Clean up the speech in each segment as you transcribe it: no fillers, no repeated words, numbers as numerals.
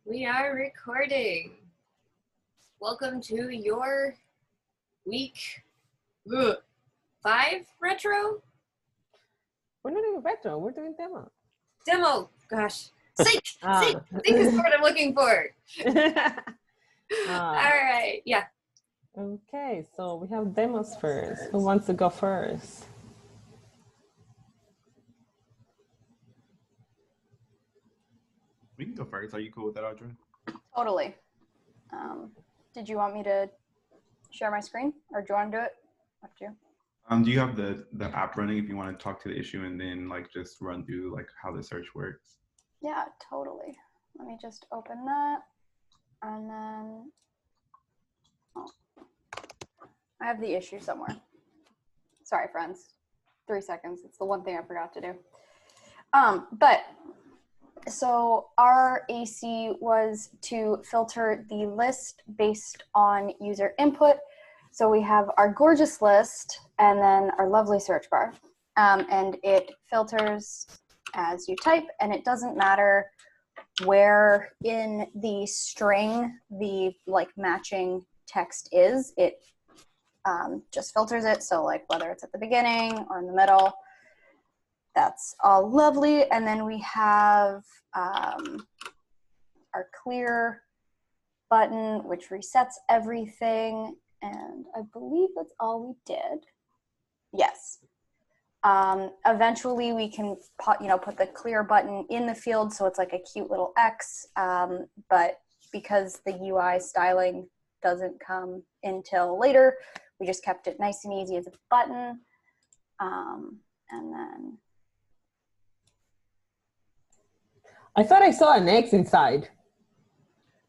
We are recording. Welcome to your week 5 retro? We're not doing retro, we're doing demo. Demo, gosh. Sync is the word I'm looking for. All right, yeah. Okay, so we have demos first. Who wants to go first? We can go first. Are you cool with that, Audrey? Totally. Did you want me to share my screen, or do you want to do it? Up to you. Do you have the app running if you want to talk to the issue and then like just run through like how the search works? Yeah, totally. Let me just open that, and then I have the issue somewhere. Sorry, friends. 3 seconds. It's the one thing I forgot to do. So our AC was to filter the list based on user input. So we have our gorgeous list and then our lovely search bar. And it filters as you type, and it doesn't matter where in the string the like matching text is. It just filters it. So like whether it's at the beginning or in the middle. That's all lovely. And then we have our clear button, which resets everything. And I believe that's all we did. Yes. Eventually we can put the clear button in the field so it's like a cute little X. But because the UI styling doesn't come until later, we just kept it nice and easy as a button. And then I thought I saw an X inside.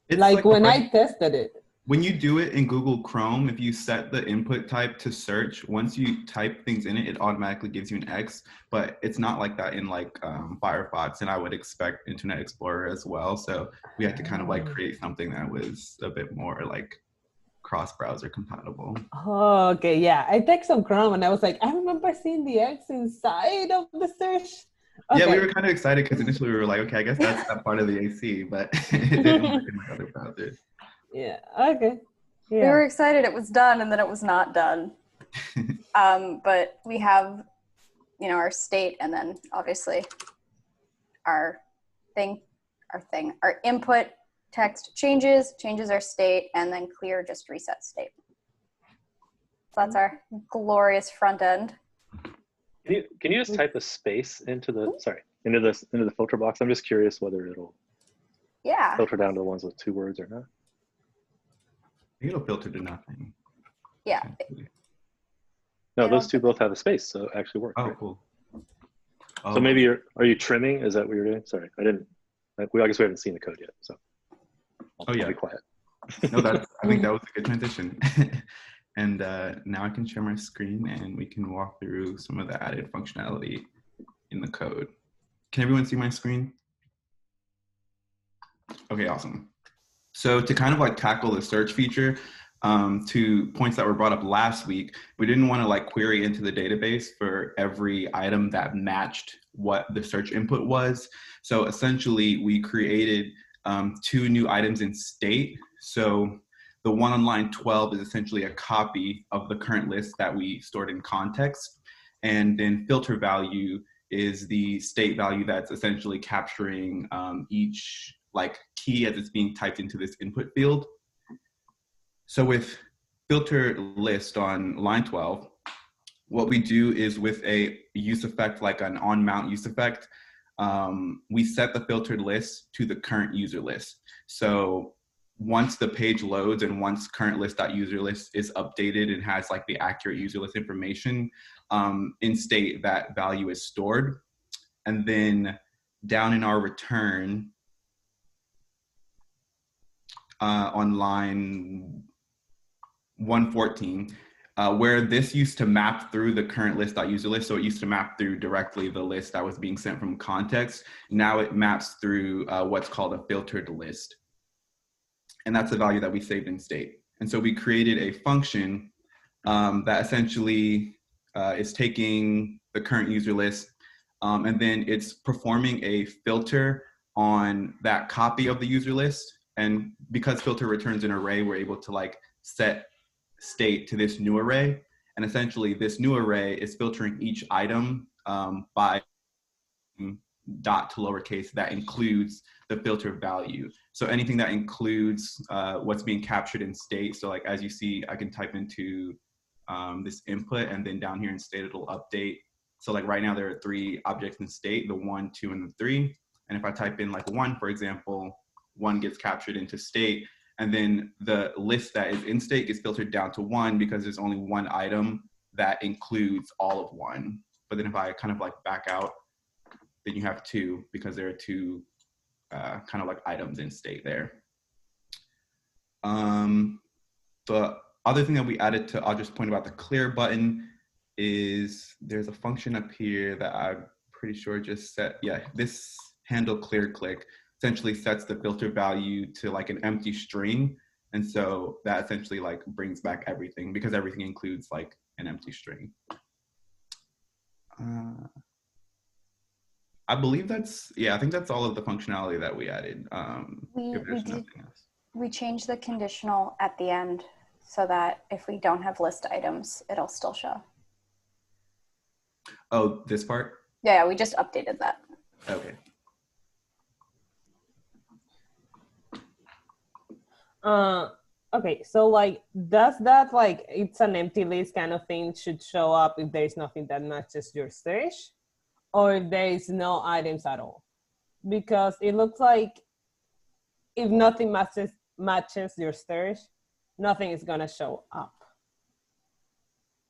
It's like when I tested it. When you do it in Google Chrome, if you set the input type to search, once you type things in it, it automatically gives you an X, but it's not like that in like Firefox, and I would expect Internet Explorer as well. So we had to kind of like create something that was a bit more like cross-browser compatible. Oh, okay, yeah. I texted on Chrome and I was like, I remember seeing the X inside of the search. Okay. Yeah, we were kind of excited because initially we were like, okay, I guess that's not part of the AC, but it didn't work in my other browsers. Yeah, okay. Yeah. We were excited it was done, and then it was not done. But we have, our state, and then obviously our input text changes our state, and then clear just resets state. So that's our glorious front end. Can you just type a space into the filter box? I'm just curious whether it'll filter down to the ones with 2 words or not. It'll filter to nothing. Yeah. No, those 2 both have a space, so it actually works. Oh, right? cool. So maybe are you trimming? Is that what you're doing? Sorry, I guess we haven't seen the code yet, so I'll be quiet. No, I think that was a good transition. And now I can share my screen and we can walk through some of the added functionality in the code. Can everyone see my screen? Okay, awesome. So to kind of like tackle the search feature, to points that were brought up last week, we didn't want to like query into the database for every item that matched what the search input was. So essentially we created 2 new items in state. So the one on line 12 is essentially a copy of the current list that we stored in context. And then filter value is the state value that's essentially capturing each like key as it's being typed into this input field. So with filter list on line 12, what we do is with a use effect, like an on mount use effect, we set the filtered list to the current user list. So once the page loads and once current list.userList is updated and has like the accurate user list information, in state that value is stored. And then down in our return on line 114, where this used to map through the current list.userList, so it used to map through directly the list that was being sent from context. Now it maps through what's called a filtered list. And that's the value that we saved in state. And so we created a function that essentially is taking the current user list and then it's performing a filter on that copy of the user list. And because filter returns an array, we're able to like set state to this new array. And essentially this new array is filtering each item by dot to lowercase that includes the filter value. So anything that includes what's being captured in state. So like, as you see, I can type into this input, and then down here in state, it'll update. So like right now there are 3 objects in state, the 1, 2, and the 3. And if I type in like 1, for example, 1 gets captured into state, and then the list that is in state gets filtered down to 1 because there's only 1 item that includes all of 1. But then if I kind of like back out, then you have 2 because there are 2 kind of like items in state there. The other thing that we added to, I'll just point about the clear button, is there's a function up here that I'm pretty sure just set, this handle clear click essentially sets the filter value to like an empty string. And so that essentially like brings back everything because everything includes like an empty string. I believe that's, I think that's all of the functionality that we added. We changed the conditional at the end so that if we don't have list items, it'll still show. Oh, this part? Yeah, we just updated that. Okay. Okay, so like, does that like, it's an empty list kind of thing should show up if there is nothing that matches your search, or if there is no items at all? Because it looks like if nothing matches your search, nothing is gonna show up.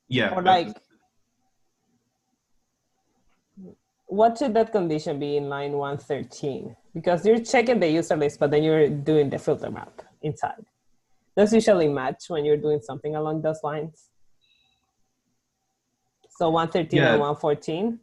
Yeah. Or like, what should that condition be in line 113? Because you're checking the user list, but then you're doing the filter map inside. Those usually match when you're doing something along those lines. So 113 and 114?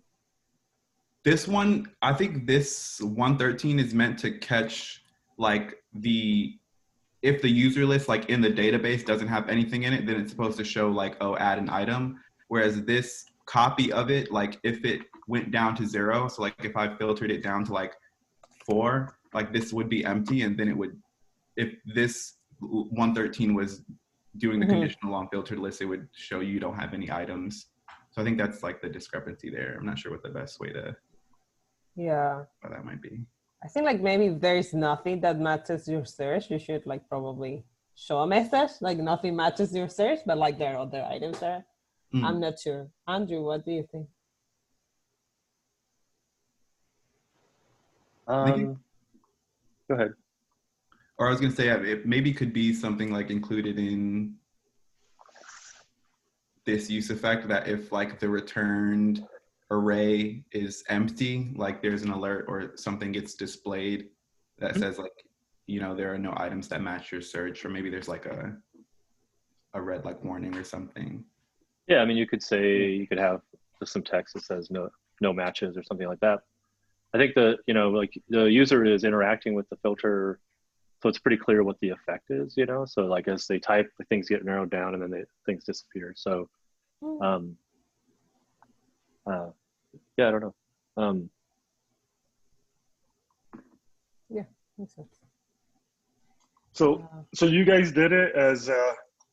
This one, I think this 113 is meant to catch like if the user list like in the database doesn't have anything in it, then it's supposed to show like, oh, add an item. Whereas this copy of it, like if it went down to 0, so like if I filtered it down to like 4, like this would be empty, and then it would, if this 113 was doing the conditional on filtered list, it would show you don't have any items. So I think that's like the discrepancy there. I'm not sure what the best way to, what that might be. I think like maybe if there is nothing that matches your search, you should like probably show a message like nothing matches your search, but like there are other items there. I'm not sure. Andrew, what do you think? Go ahead. Or I was gonna say it maybe could be something like included in this use effect that if like the returned array is empty, like there's an alert or something gets displayed that says like, you know, there are no items that match your search, or maybe there's like a red like warning or something. Yeah, I mean, you could say, you could have just some text that says no matches or something like that. I think like the user is interacting with the filter, so it's pretty clear what the effect is, you know? So like as they type, the things get narrowed down and then things disappear. So, yeah, I don't know. Yeah, makes sense. So you guys did it as,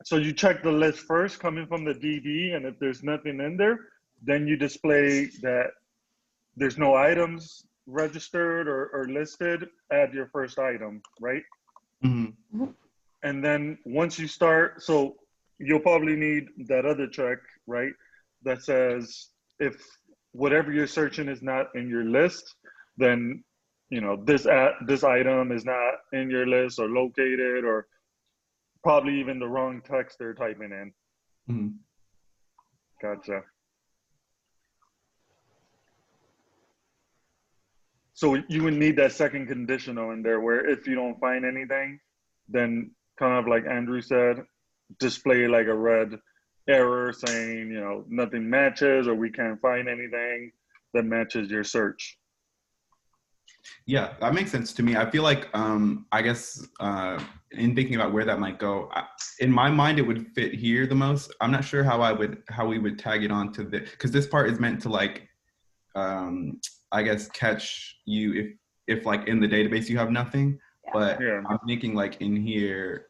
so you check the list first coming from the DB, and if there's nothing in there, then you display that there's no items registered or listed, add your first item, right? Mm-hmm. And then once you start, so you'll probably need that other check, right? That says if whatever you're searching is not in your list, then, you know, this item is not in your list or located, or probably even the wrong text they're typing in. Mm-hmm. Gotcha. So you would need that second conditional in there where if you don't find anything, then kind of like Andrew said, display like a red error saying, you know, nothing matches, or we can't find anything that matches your search. Yeah, that makes sense to me. I feel like, I guess, in thinking about where that might go, in my mind, it would fit here the most. I'm not sure how we would tag it on to because this part is meant to like, I guess, catch you if like in the database you have nothing, but Yeah. I'm thinking like in here,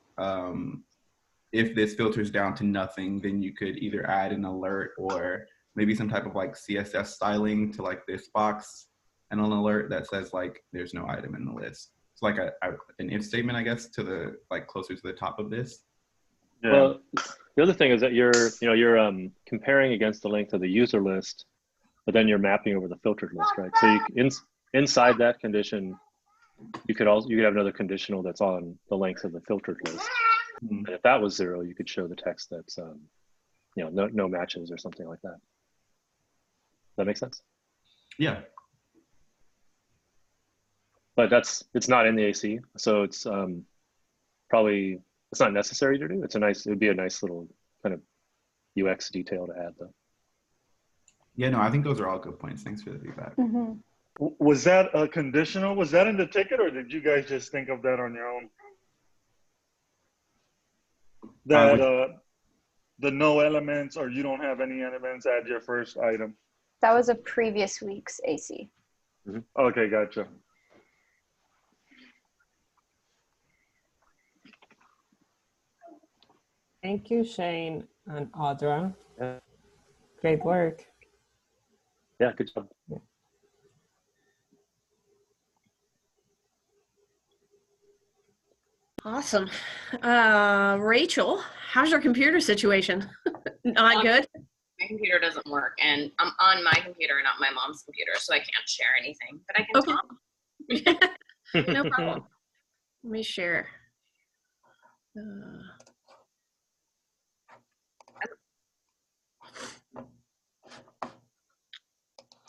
if this filters down to nothing, then you could either add an alert or maybe some type of like CSS styling to like this box and an alert that says like there's no item in the list. It's like an if statement, I guess, to the like closer to the top of this. Yeah. Well, the other thing is that you're comparing against the length of the user list, but then you're mapping over the filtered list, right? So inside that condition, you could have another conditional that's on the length of the filtered list. Mm-hmm. And if that was 0, you could show the text that's no matches or something like that. Does that make sense? Yeah. But it's not in the AC, so it's probably it's not necessary to do. It would be a nice little kind of UX detail to add though. Yeah, no, I think those are all good points. Thanks for the feedback. Mm-hmm. Was that a conditional? Was that in the ticket, or did you guys just think of that on your own? That the no elements, or you don't have any elements, add your first item. That was a previous week's AC. Mm-hmm. Okay, gotcha. Thank you, Shane and Audra. Yeah. Great work. Yeah, good job. Awesome. Rachel, how's your computer situation? Not good? My computer doesn't work, and I'm on my computer, not my mom's computer, so I can't share anything, but I can talk. No problem. Let me share.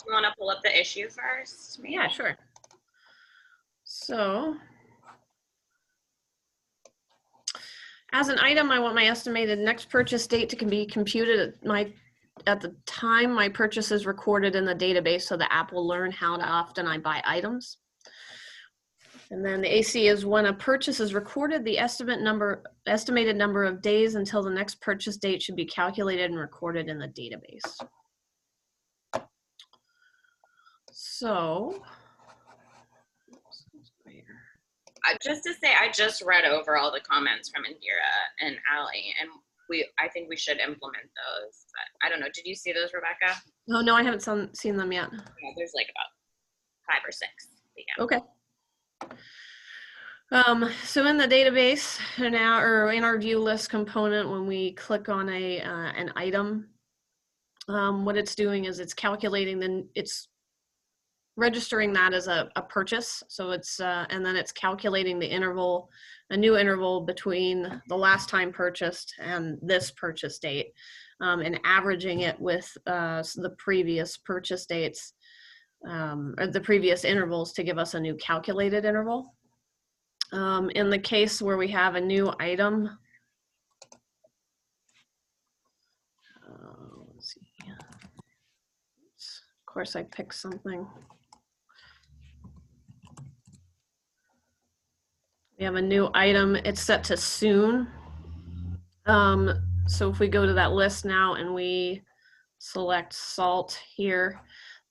You want to pull up the issue first? Maybe? Yeah, sure. So, as an item, I want my estimated next purchase date to be computed at the time my purchase is recorded in the database, so the app will learn how often I buy items. And then the AC is when a purchase is recorded, the estimated number of days until the next purchase date should be calculated and recorded in the database. So, just to say, I just read over all the comments from Indira and Ali, and I think we should implement those. But I don't know. Did you see those, Rebecca? oh no, I haven't seen them yet. Yeah, there's like about 5 or 6. Yeah. Okay. So in the database now, or in our view list component, when we click on an item, what it's doing is it's calculating, it's registering that as a purchase. So it's, and then it's calculating the interval, a new interval between the last time purchased and this purchase date, and averaging it with the previous purchase dates, or the previous intervals to give us a new calculated interval. In the case where we have a new item, let's see. Of course, I picked something. We have a new item. It's set to soon. So if we go to that list now and we select salt here,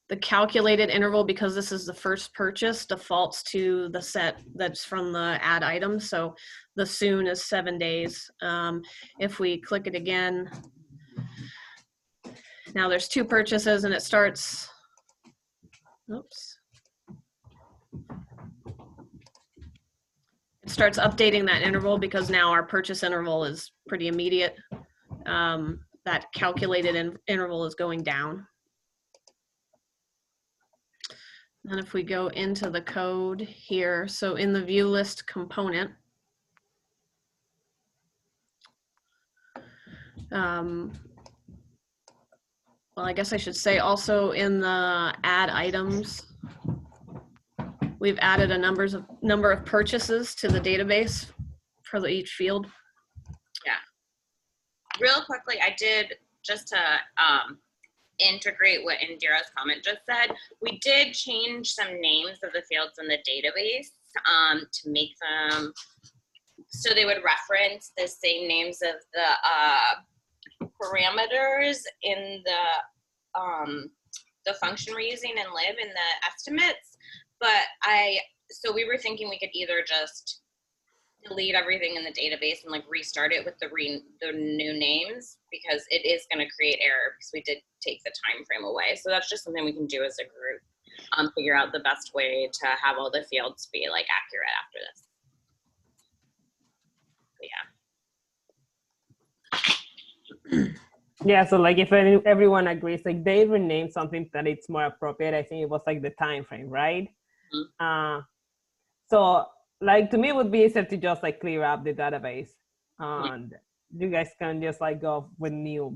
the calculated interval, because this is the first purchase, defaults to the set that's from the add item. So the soon is 7 days. If we click it again, now there's 2 purchases and it starts, oops. It starts updating that interval because now our purchase interval is pretty immediate. That calculated interval is going down. And if we go into the code here, so in the view list component, well, I guess I should say also in the add items, we've added a number of purchases to the database for each field. Yeah. Real quickly, I did, just to integrate what Indira's comment just said, we did change some names of the fields in the database to make them so they would reference the same names of the parameters in the function we're using in lib in the estimates, but so we were thinking we could either just delete everything in the database and like restart it with the new names, because it is going to create error because we did take the time frame away. So that's just something we can do as a group, figure out the best way to have all the fields be like accurate after this. But yeah. Yeah, so like if everyone agrees, like they renamed something that it's more appropriate. I think it was like the time frame, right? Mm-hmm. So like to me it would be easier to just like clear up the database, and you guys can just like go with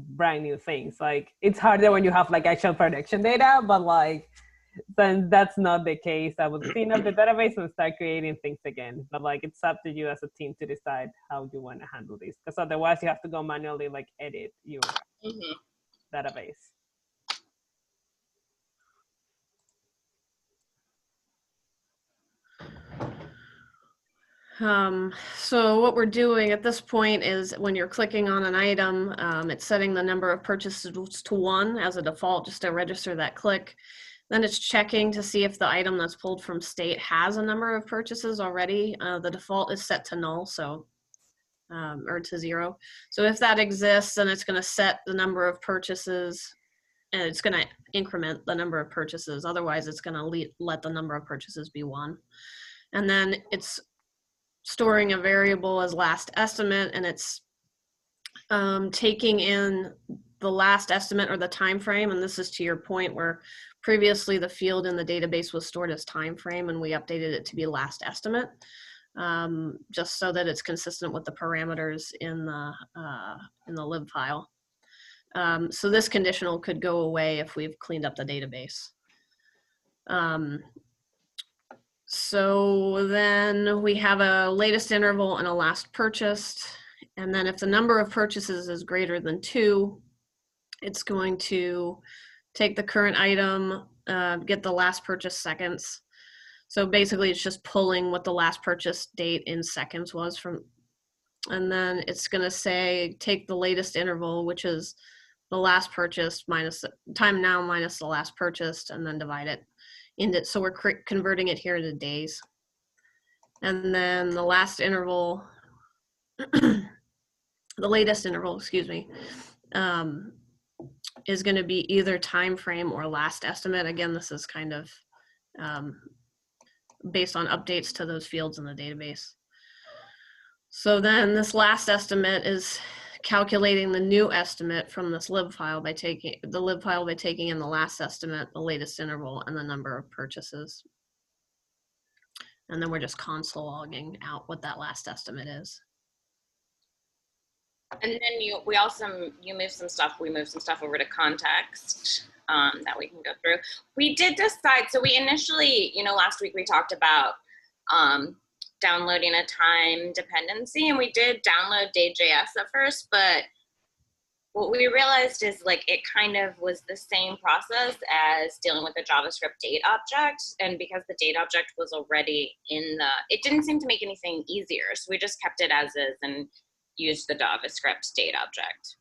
brand new things. Like it's harder when you have like actual production data, but like then that's not the case. I would clean up the database and start creating things again. But like it's up to you as a team to decide how you want to handle this, because otherwise you have to go manually like edit your database. So what we're doing at this point is when you're clicking on an item, it's setting the number of purchases to 1 as a default, just to register that click. Then it's checking to see if the item that's pulled from state has a number of purchases already. The default is set to null, so or to 0. So if that exists, then it's going to set the number of purchases, and it's going to increment the number of purchases. Otherwise, it's going to let the number of purchases be 1. And then it's storing a variable as last estimate, and it's taking in the last estimate or the time frame. And this is to your point where previously the field in the database was stored as time frame, and we updated it to be last estimate, just so that it's consistent with the parameters in the lib file. So this conditional could go away if we've cleaned up the database. So then we have a latest interval and a last purchased. And then if the number of purchases is greater than 2, it's going to take the current item, get the last purchase seconds. So basically it's just pulling what the last purchase date in seconds was from, and then it's going to say take the latest interval, which is the last purchased minus time now minus the last purchased, and then divide it into, so we're converting it here to days. And then the last interval, the latest interval, excuse me, is going to be either time frame or last estimate. Again, this is kind of based on updates to those fields in the database. So then this last estimate is calculating the new estimate from this lib file by taking in the last estimate, the latest interval, and the number of purchases. And then we're just console logging out what that last estimate is. And then you move some stuff. We move some stuff over to context that we can go through. We did decide. So we initially, last week we talked about downloading a time dependency, and we did download day.js at first, but what we realized is like it kind of was the same process as dealing with the JavaScript date object, and because the date object was already it didn't seem to make anything easier, so we just kept it as is and used the JavaScript date object.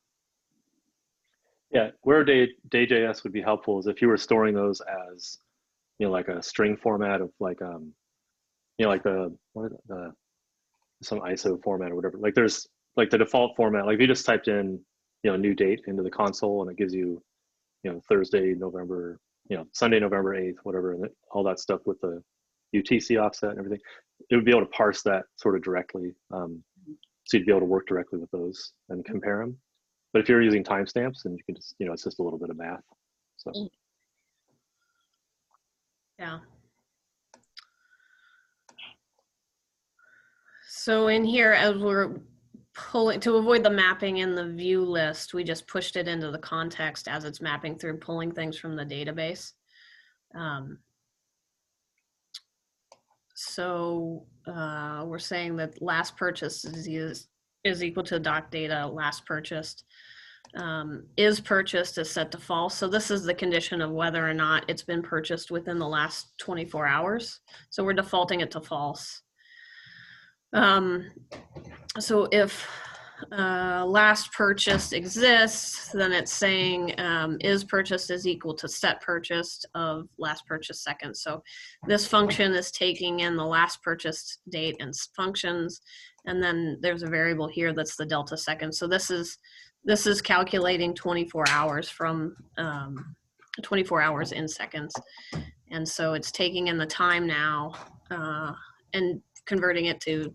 Yeah, where day.js would be helpful is if you were storing those as, like a string format of like, like some ISO format or whatever. Like there's like the default format. Like if you just typed in, new date into the console, and it gives you, Thursday, November, Sunday, November 8th, whatever, and all that stuff with the UTC offset and everything, it would be able to parse that sort of directly. So you'd be able to work directly with those and compare them. But if you're using timestamps, then you can just, it's just a little bit of math. So. Yeah. So in here, as we're pulling, to avoid the mapping in the view list, we just pushed it into the context as it's mapping through, pulling things from the database. So we're saying that last purchase is equal to doc data last purchased. Is purchased is set to false. So this is the condition of whether or not it's been purchased within the last 24 hours. So we're defaulting it to false. So if last purchased exists, then it's saying is purchased is equal to set purchased of last purchased second. So this function is taking in the last purchased date and functions, and then there's a variable here that's the delta second. So this is calculating 24 hours from 24 hours in seconds, and so it's taking in the time now and converting it to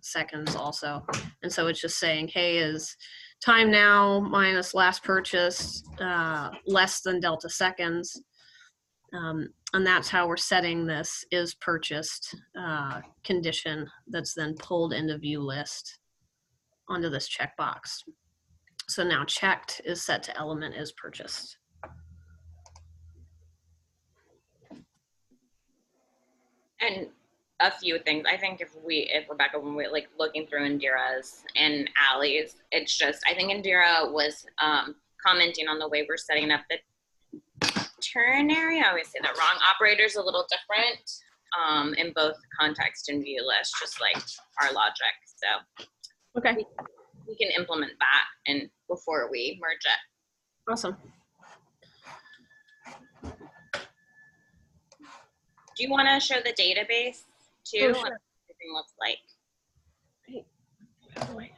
seconds also. And so it's just saying, hey, is time now minus last purchase less than delta seconds? And that's how we're setting this is purchased condition that's then pulled into view list onto this checkbox. So now checked is set to element is purchased. And a few things. I think if Rebecca, when we're like looking through Indira's and Allie's, it's just, I think Indira was commenting on the way we're setting up the ternary, I always say that wrong, operator's a little different in both context and view list, just like our logic. So okay, we can implement that and before we merge it. Awesome. Do you want to show the database too? Oh, sure. What everything looks like. Hey, by the way.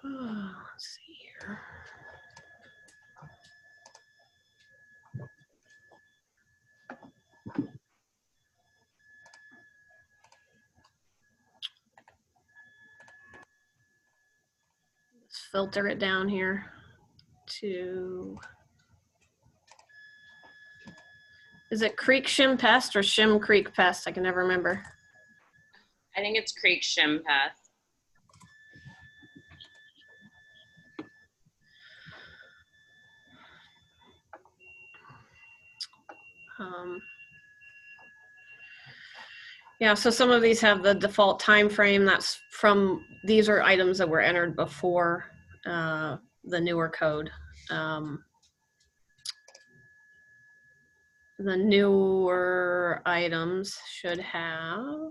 Let's see here. Let's filter it down here to, is it Creek Shim Pest or Shim Creek Pest? I can never remember. I think it's Creek Shim Path. Yeah, so some of these have the default time frame. That's from, these are items that were entered before the newer code. The newer items should have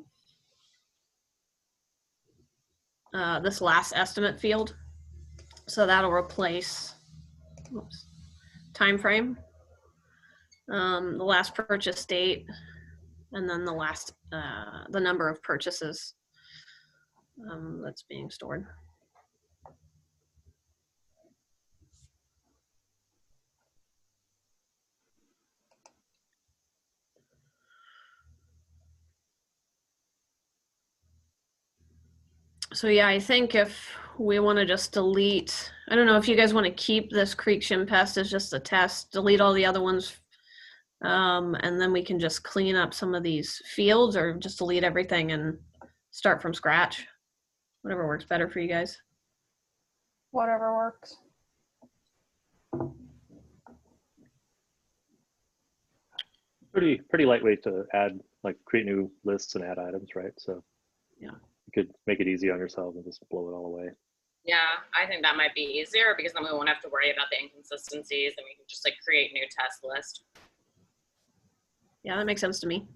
this last estimate field. So that'll replace time frame, the last purchase date, and then the last, the number of purchases that's being stored. So yeah, I think if we want to just delete, I don't know if you guys want to keep this Creek Shim Pest as just a test, delete all the other ones, and then we can just clean up some of these fields, or just delete everything and start from scratch. Whatever works better for you guys. Whatever works. Pretty lightweight to add, like create new lists and add items, right? So yeah, you could make it easy on yourself and just blow it all away. Yeah, I think that might be easier because then we won't have to worry about the inconsistencies and we can just like create new test list. Yeah, that makes sense to me.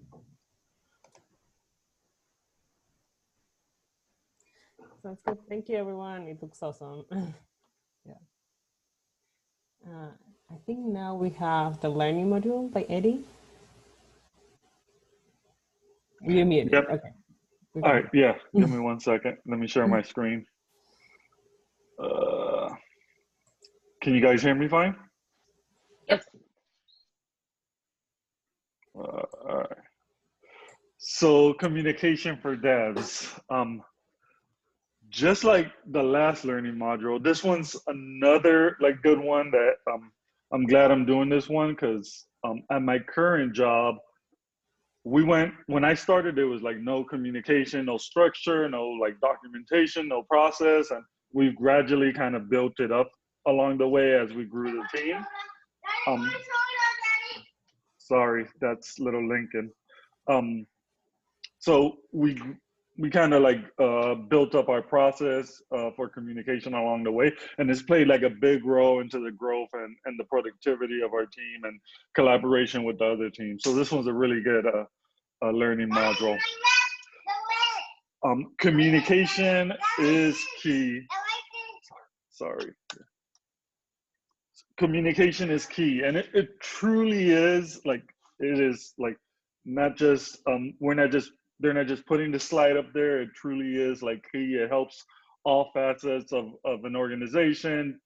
Sounds good. Thank you, everyone. It looks awesome. Yeah. I think now we have the learning module by Eddie. You muted. Yep. Okay. All right, yeah, give me 1 second. Let me share my screen. Can you guys hear me fine? Yep. All right. So communication for devs. Just like the last learning module, this one's another like good one that I'm glad I'm doing this one because at my current job, when I started, there was like no communication, no structure, no like documentation, no process. And we've gradually kind of built it up along the way as we grew the team. Sorry, that's little Lincoln. So we kind of like built up our process for communication along the way. And it's played like a big role into the growth and the productivity of our team and collaboration with the other teams. So this one's a really good learning module. Communication is key. Sorry. Communication is key, and it truly is like, it is like not just they're not just putting the slide up there. It truly is like key. It helps all facets of an organization,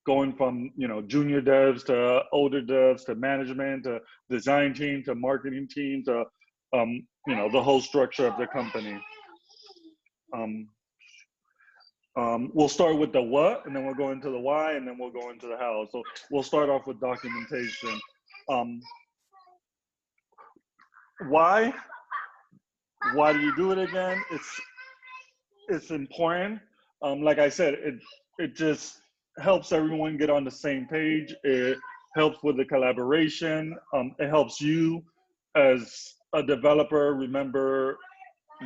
going from, you know, junior devs to older devs to management to design team to marketing team to you know, the whole structure of the company. We'll start with the what, and then we'll go into the why, and then we'll go into the how. So we'll start off with documentation. Why? Why do you do it again? It's important. Like I said, it just helps everyone get on the same page. It helps with the collaboration. It helps you as a developer remember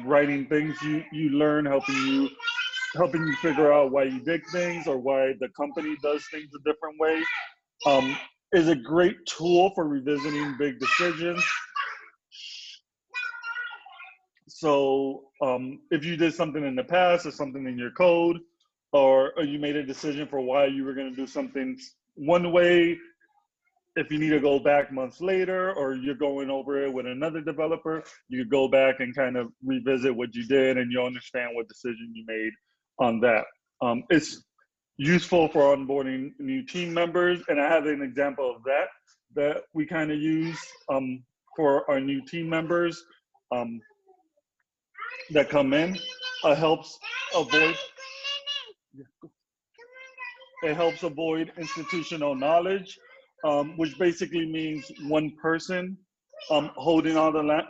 writing things you learn, helping you figure out why you did things or why the company does things a different way. Is a great tool for revisiting big decisions. So if you did something in the past or something in your code, or you made a decision for why you were going to do something one way, if you need to go back months later, or you're going over it with another developer, you could go back and kind of revisit what you did, and you'll understand what decision you made on that. It's useful for onboarding new team members, and I have an example of that we kind of use for our new team members that come in. It helps avoid institutional knowledge, which basically means one person holding all the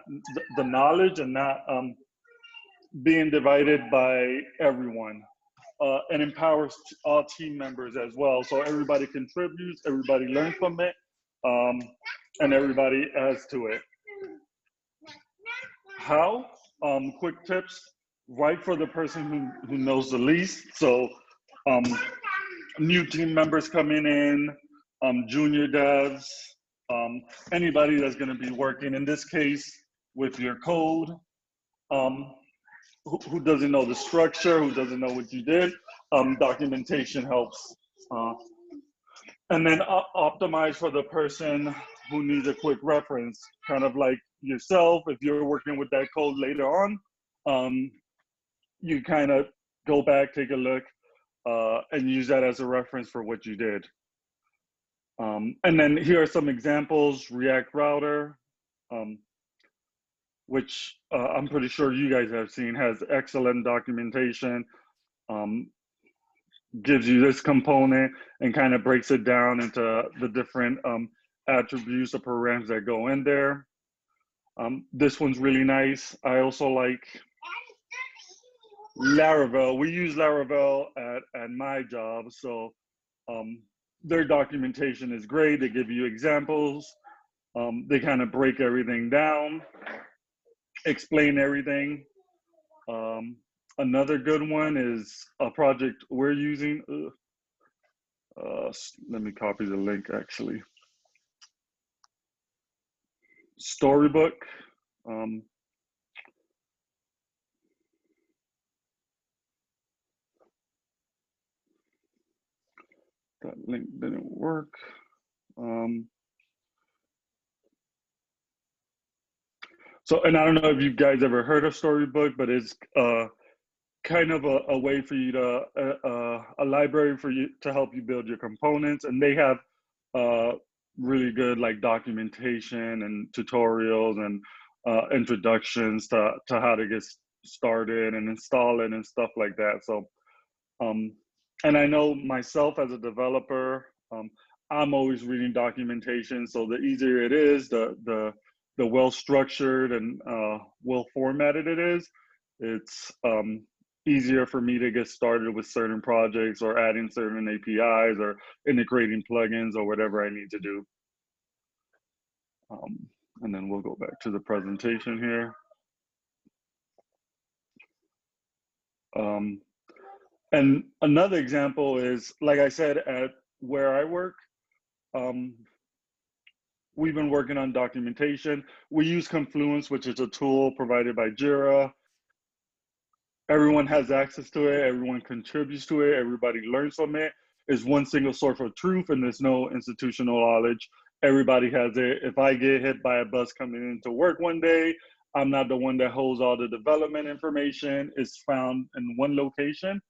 knowledge and not being divided by everyone. And empowers all team members as well. So everybody contributes, everybody learns from it, and everybody adds to it. How? Quick tips, right for the person who knows the least. So new team members coming in, junior devs, anybody that's going to be working, in this case, with your code, who doesn't know the structure, who doesn't know what you did, documentation helps. And then optimize for the person who needs a quick reference, kind of like yourself. If you're working with that code later on, you kind of go back, take a look, and use that as a reference for what you did. And then here are some examples. React Router, which I'm pretty sure you guys have seen, has excellent documentation, gives you this component and kind of breaks it down into the different attributes or programs that go in there. This one's really nice. I also like Laravel. We use Laravel at my job, so their documentation is great. They give you examples. They kind of break everything down, explain everything. Another good one is a project we're using. Let me copy the link actually. Storybook. That link didn't work. So, and I don't know if you guys ever heard of Storybook, but it's kind of a way for you to, a library for you to help you build your components. And they have really good like documentation and tutorials and introductions to how to get started and install it and stuff like that. So, and I know myself as a developer, I'm always reading documentation. So the easier it is, the well-structured and well-formatted it is, it's easier for me to get started with certain projects or adding certain APIs or integrating plugins or whatever I need to do. And then we'll go back to the presentation here. And another example is, like I said, at where I work, we've been working on documentation. We use Confluence, which is a tool provided by Jira. Everyone has access to it. Everyone contributes to it. Everybody learns from it. It's one single source of truth, and there's no institutional knowledge. Everybody has it. If I get hit by a bus coming into work one day, I'm not the one that holds all the development information. It's found in one location,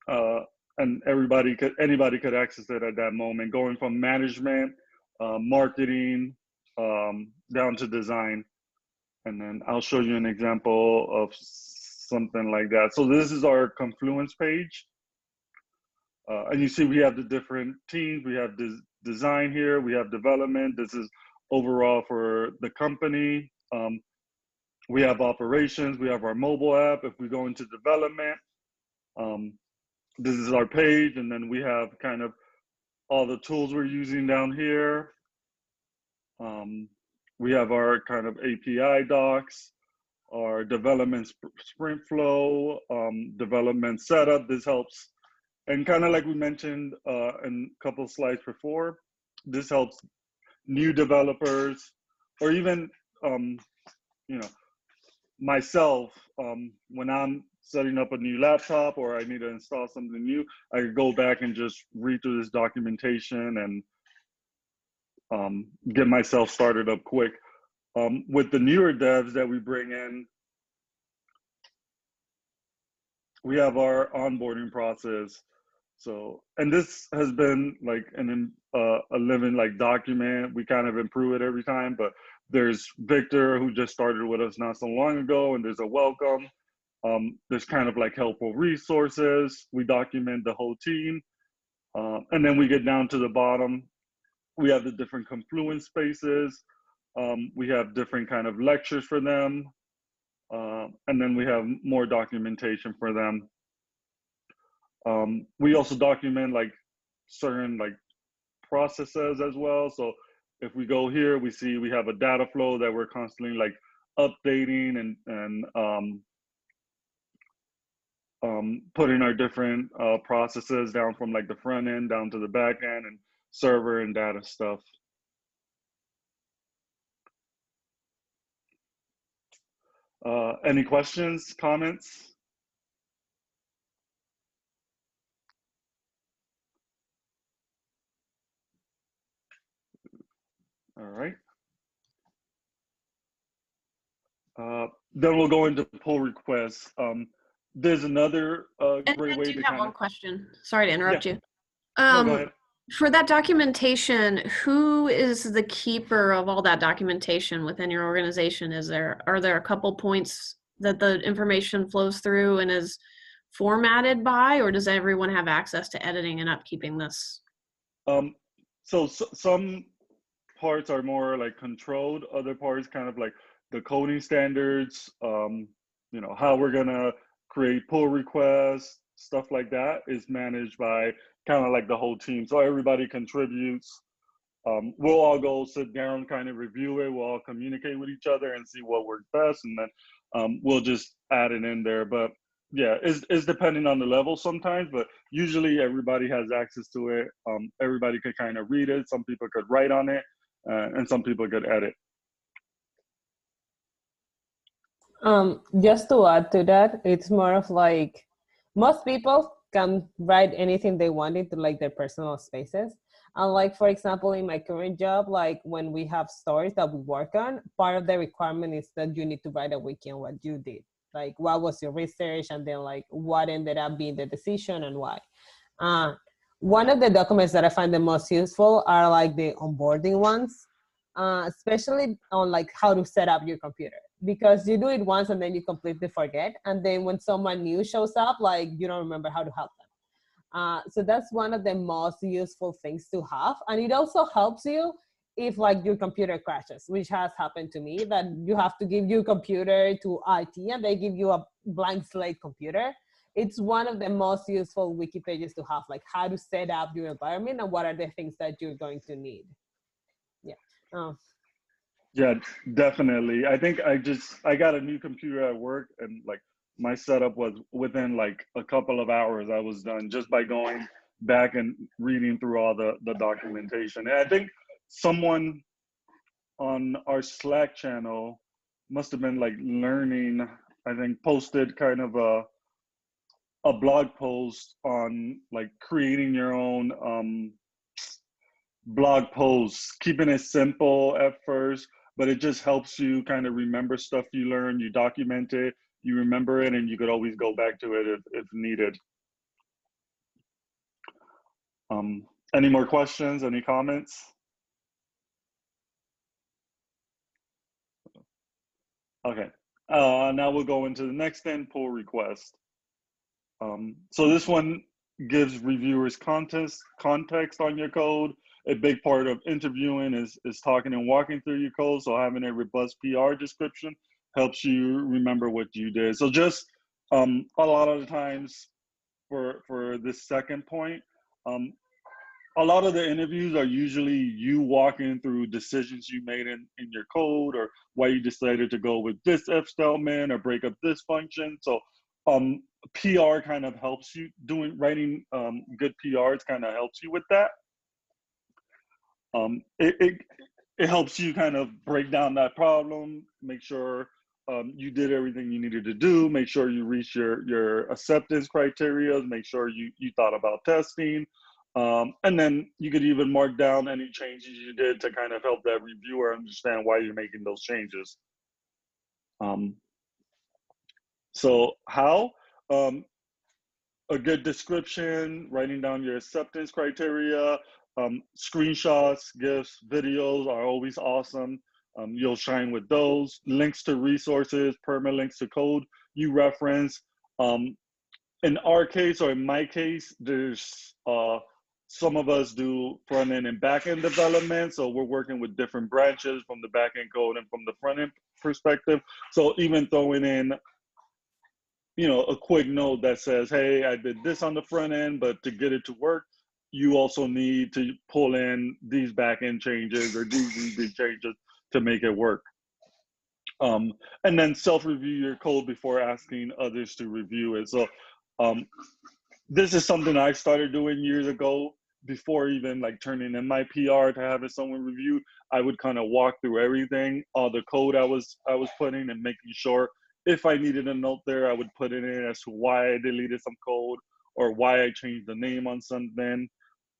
and anybody could access it at that moment. Going from management, marketing, down to design. And then I'll show you an example of something like that. So this is our Confluence page. And you see we have the different teams. We have design here. We have development. This is overall for the company. We have operations. We have our mobile app. If we go into development, this is our page. And then we have kind of all the tools we're using down here. We have our kind of API docs, our development sprint flow, development setup. This helps. And kind of like we mentioned in a couple of slides before, this helps new developers or even, myself, when I'm setting up a new laptop or I need to install something new, I could go back and just read through this documentation and get myself started up quick. With the newer devs that we bring in, we have our onboarding process. So, and this has been like a living like document. We kind of improve it every time, but there's Victor who just started with us not so long ago, and there's a welcome. There's kind of like helpful resources. We document the whole team. And then we get down to the bottom. We have the different Confluence spaces. We have different kind of lectures for them. And then we have more documentation for them. We also document like certain like processes as well. So if we go here, we see we have a data flow that we're constantly like updating and putting our different processes down from like the front end down to the back end and server and data stuff. Any questions, comments? All right. Then we'll go into pull requests. There's another great way to have one question. Sorry to interrupt you. No, go ahead. For that documentation, who is the keeper of all that documentation within your organization? Are there a couple points that the information flows through and is formatted by, or does everyone have access to editing and upkeeping this? So some parts are more like controlled, other parts kind of like the coding standards, how we're gonna create pull requests, stuff like that is managed by kind of like the whole team. So everybody contributes. We'll all go sit down, kind of review it. We'll all communicate with each other and see what works best. And then we'll just add it in there. But yeah, it's depending on the level sometimes, but usually everybody has access to it. Everybody could kind of read it. Some people could write on it and some people could edit. Just to add to that, it's more of like most people can write anything they want into like their personal spaces. And like, for example, in my current job, like when we have stories that we work on, part of the requirement is that you need to write a wiki on what you did. Like what was your research and then like what ended up being the decision and why. One of the documents that I find the most useful are like the onboarding ones, especially on like how to set up your computer. Because you do it once and then you completely forget. And then when someone new shows up, like you don't remember how to help them. So that's one of the most useful things to have. And it also helps you if like your computer crashes, which has happened to me, that you have to give your computer to IT and they give you a blank slate computer. It's one of the most useful wiki pages to have, like how to set up your environment and what are the things that you're going to need. Yeah. Yeah, definitely. I think I got a new computer at work and like my setup was within like a couple of hours I was done just by going back and reading through all the documentation. And I think someone on our Slack channel, must have been like learning, I think, posted kind of a blog post on like creating your own blog posts, keeping it simple at first, but it just helps you kind of remember stuff you learn, you document it, you remember it, and you could always go back to it if needed. Any more questions, any comments? Okay, now we'll go into the next thing, pull request. So this one gives reviewers context on your code. A big part of interviewing is talking and walking through your code. So having a robust PR description helps you remember what you did. So just a lot of the times for this second point, a lot of the interviews are usually you walking through decisions you made in your code, or why you decided to go with this if statement or break up this function. So PR kind of helps you, writing good PRs kind of helps you with that. It helps you kind of break down that problem, make sure you did everything you needed to do, make sure you reach your acceptance criteria, make sure you thought about testing. And then you could even mark down any changes you did to kind of help that reviewer understand why you're making those changes. So how? A good description, writing down your acceptance criteria, screenshots, GIFs, videos are always awesome. You'll shine with those. Links to resources, permalinks to code you reference. In our case, or in my case, there's some of us do front end and back end development. So we're working with different branches from the back end code and from the front end perspective. So even throwing in, a quick note that says, hey, I did this on the front end, but to get it to work, you also need to pull in these back end changes or these changes to make it work. And then self-review your code before asking others to review it. So this is something I started doing years ago. Before even like turning in my PR to having someone review, I would kind of walk through everything, all the code I was putting, and making sure if I needed a note there, I would put it in as to why I deleted some code or why I changed the name on something.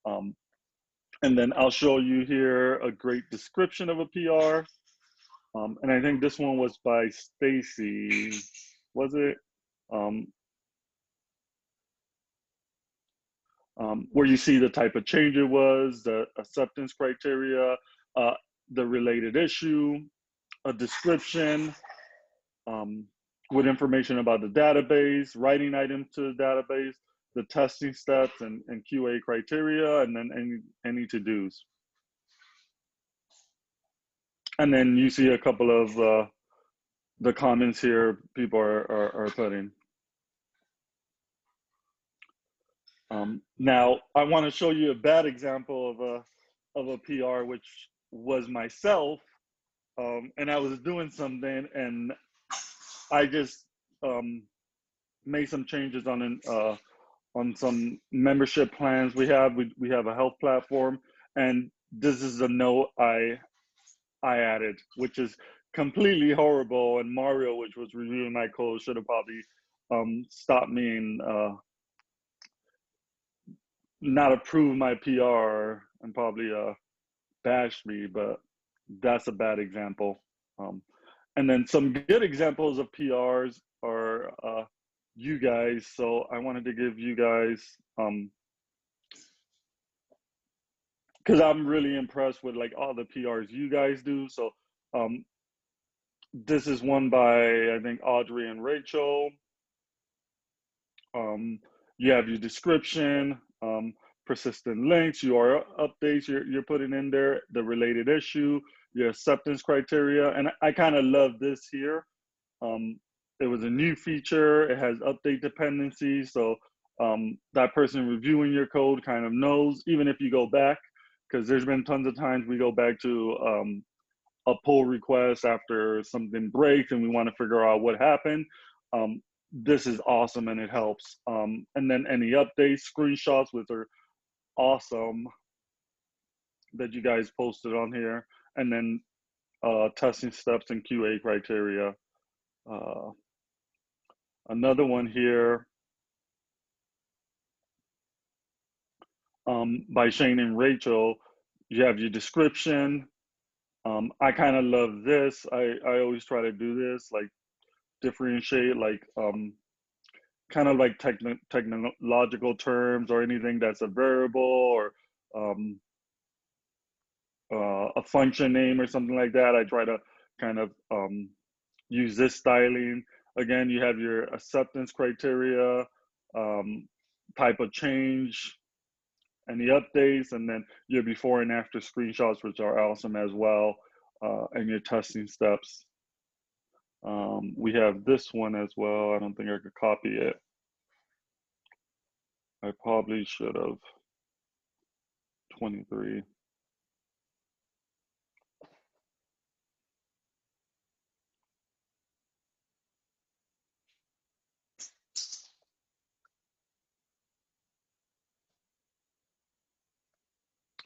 And then I'll show you here a great description of a PR. And I think this one was by Stacy, was it? Where you see the type of change it was, the acceptance criteria, the related issue, a description with information about the database, writing items to the database, the testing steps and QA criteria, and then any to-dos. And then you see a couple of the comments here people are putting. Now, I want to show you a bad example of a PR, which was myself, and I was doing something, and I just made some changes on some membership plans we have. We have a health platform, and this is a note I added, which is completely horrible. And Mario, which was reviewing my code, should have probably stopped me and not approve my PR and probably bash me, but that's a bad example. And then some good examples of PRs are you guys. So I wanted to give you guys, because I'm really impressed with like all the PRs you guys do. So this is one by, I think, Audrey and Rachel. You have your description, persistent links, URL updates you're putting in there, the related issue, your acceptance criteria. And I kind of love this here. It was a new feature. It has update dependencies. So that person reviewing your code kind of knows, even if you go back, because there's been tons of times we go back to a pull request after something breaks and we want to figure out what happened. This is awesome and it helps. And then any updates, screenshots, which are awesome that you guys posted on here. And then testing steps and QA criteria. Another one here by Shane and Rachel, you have your description. I kind of love this. I always try to do this, like differentiate, like kind of like technological terms or anything that's a variable or a function name or something like that. I try to kind of use this styling. Again, you have your acceptance criteria, type of change, any updates, and then your before and after screenshots, which are awesome as well, and your testing steps. We have this one as well. I don't think I could copy it. I probably should have. 23.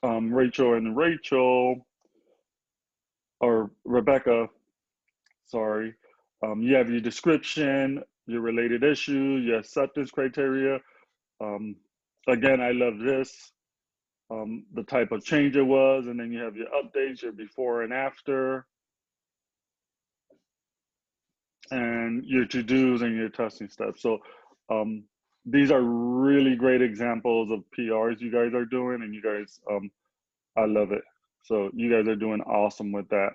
Rachel and Rachel, or Rebecca, sorry. You have your description, your related issue, your acceptance criteria. Again, I love this, the type of change it was, and then you have your updates, your before and after, and your to-dos and your testing steps. So these are really great examples of PRs you guys are doing, and you guys, I love it. So you guys are doing awesome with that.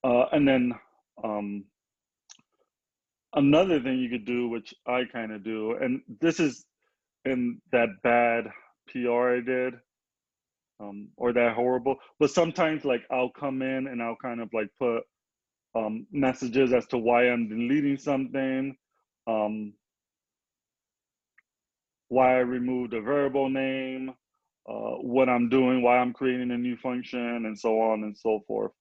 And then another thing you could do, which I kind of do, and this is in that bad PR I did, or that horrible, but sometimes like I'll come in and I'll kind of like put messages as to why I'm deleting something, why I removed a variable name, what I'm doing, why I'm creating a new function, and so on and so forth.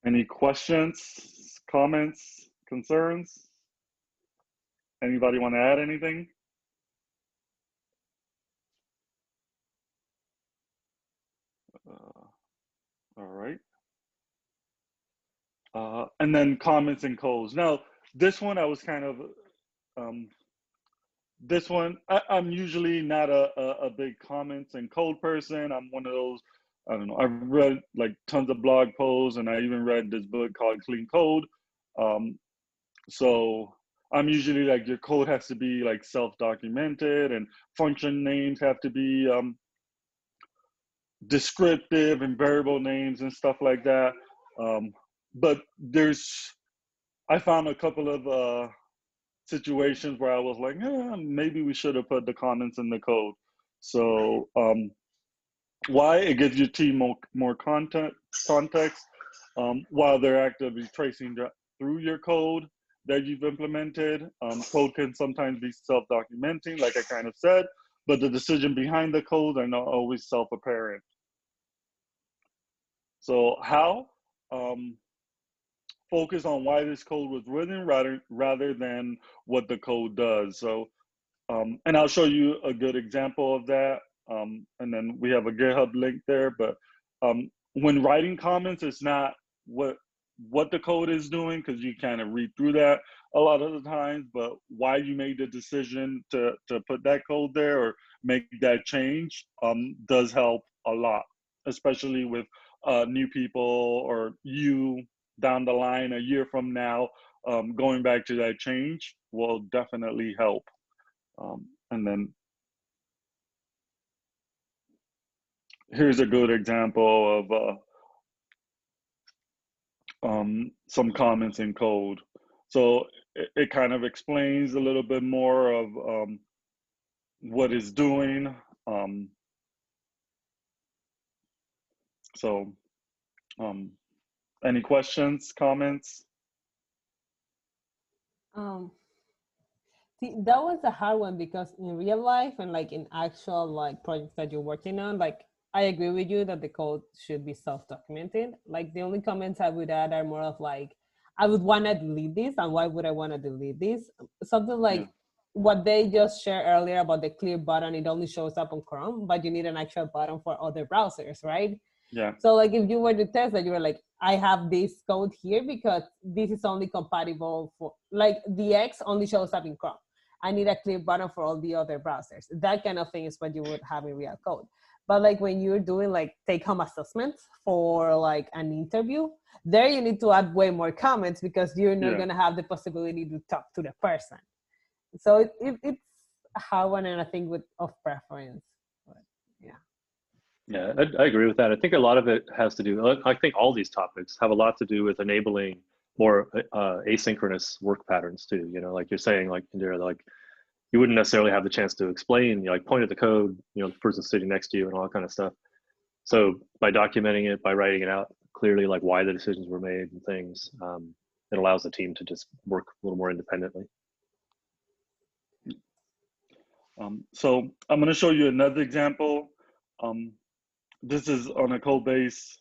Any questions, comments, concerns? Anybody want to add anything? All right. And then comments and codes. Now, this one I was kind of, this one, I'm usually not a big comments and code person. I'm one of those, I don't know, I've read like tons of blog posts, and I even read this book called Clean Code. So I'm usually like, your code has to be like self-documented, and function names have to be descriptive, and variable names and stuff like that. But I found a couple of situations where I was like, maybe we should have put the comments in the code. So why? It gives your team more context while they're actively tracing through your code that you've implemented. Code can sometimes be self-documenting, like I kind of said, but the decision behind the code are not always self-apparent. So how? Focus on why this code was written rather than what the code does. So, and I'll show you a good example of that. And then we have a GitHub link there, but when writing comments, it's not what the code is doing, because you kind of read through that a lot of the times, but why you made the decision to put that code there or make that change does help a lot, especially with new people or you down the line a year from now. Going back to that change will definitely help. And then here's a good example of some comments in code. So it kind of explains a little bit more of what it's doing. So any questions, comments? See, that was a hard one, because in real life and like in actual like projects that you're working on, like I agree with you that the code should be self-documented. Like the only comments I would add are more of like, I would want to delete this, and why would I want to delete this? Something like, what they just shared earlier about the clear button, it only shows up on Chrome, but you need an actual button for other browsers, right? Yeah. So like if you were to test that, you were like, I have this code here because this is only compatible for, like the X only shows up in Chrome. I need a clear button for all the other browsers. That kind of thing is what you would have in real code. But like when you're doing like take-home assessments for like an interview, there you need to add way more comments because you're not gonna have the possibility to talk to the person. So it's how and I think with of preference. But, yeah. Yeah, I agree with that. I think a lot of it has to do, I think all these topics have a lot to do with enabling more asynchronous work patterns too. You know, like you're saying, like Indira, like you wouldn't necessarily have the chance to explain, you know, like point at the code, you know, the person sitting next to you and all that kind of stuff. So by documenting it, by writing it out clearly, like why the decisions were made and things, it allows the team to just work a little more independently. So I'm going to show you another example. This is on a code base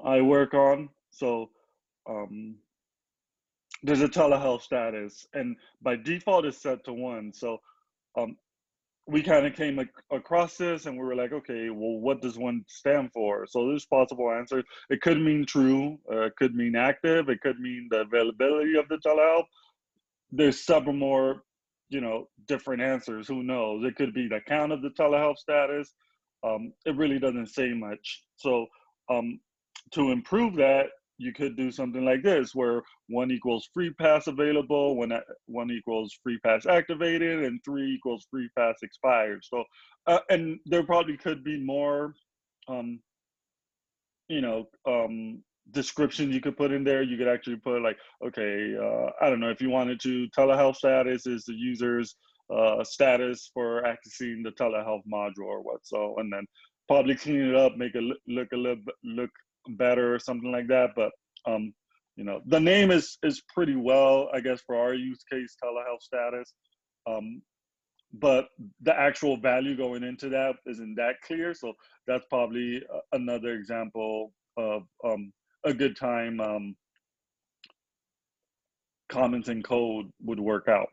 I work on. So there's a telehealth status, and by default it's set to 1. So we kind of came across this and we were like, okay, well, what does 1 stand for? So there's possible answers. It could mean true, it could mean active, it could mean the availability of the telehealth. There's several more, you know, different answers. Who knows? It could be the count of the telehealth status. It really doesn't say much. So to improve that, you could do something like this, where 1 equals free pass available, 1 equals free pass activated, and 3 equals free pass expired. So, and there probably could be more, you know, descriptions you could put in there. You could actually put like, okay, I don't know, if you wanted to, telehealth status is the user's status for accessing the telehealth module or what. So, and then probably clean it up, make it look better or something like that. But you know, the name is pretty well, I guess, for our use case, telehealth status. But the actual value going into that isn't that clear. So that's probably another example of a good time comments in code would work out.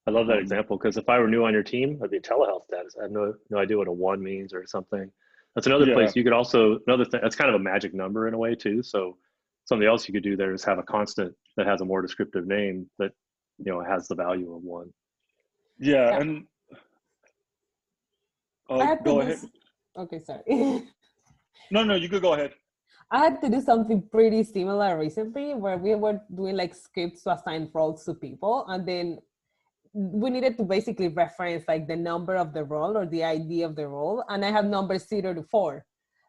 I love that example, because if I were new on your team, I'd be telehealth status. I have no idea what a 1 means or something. That's another place you could also, another thing, that's kind of a magic number in a way too. So something else you could do there is have a constant that has a more descriptive name that, you know, has the value of 1. Yeah, and go ahead. Okay, sorry. No, you could go ahead. I had to do something pretty similar recently where we were doing like scripts to assign roles to people, and then we needed to basically reference like the number of the role or the ID of the role. And I have numbers 0 to 4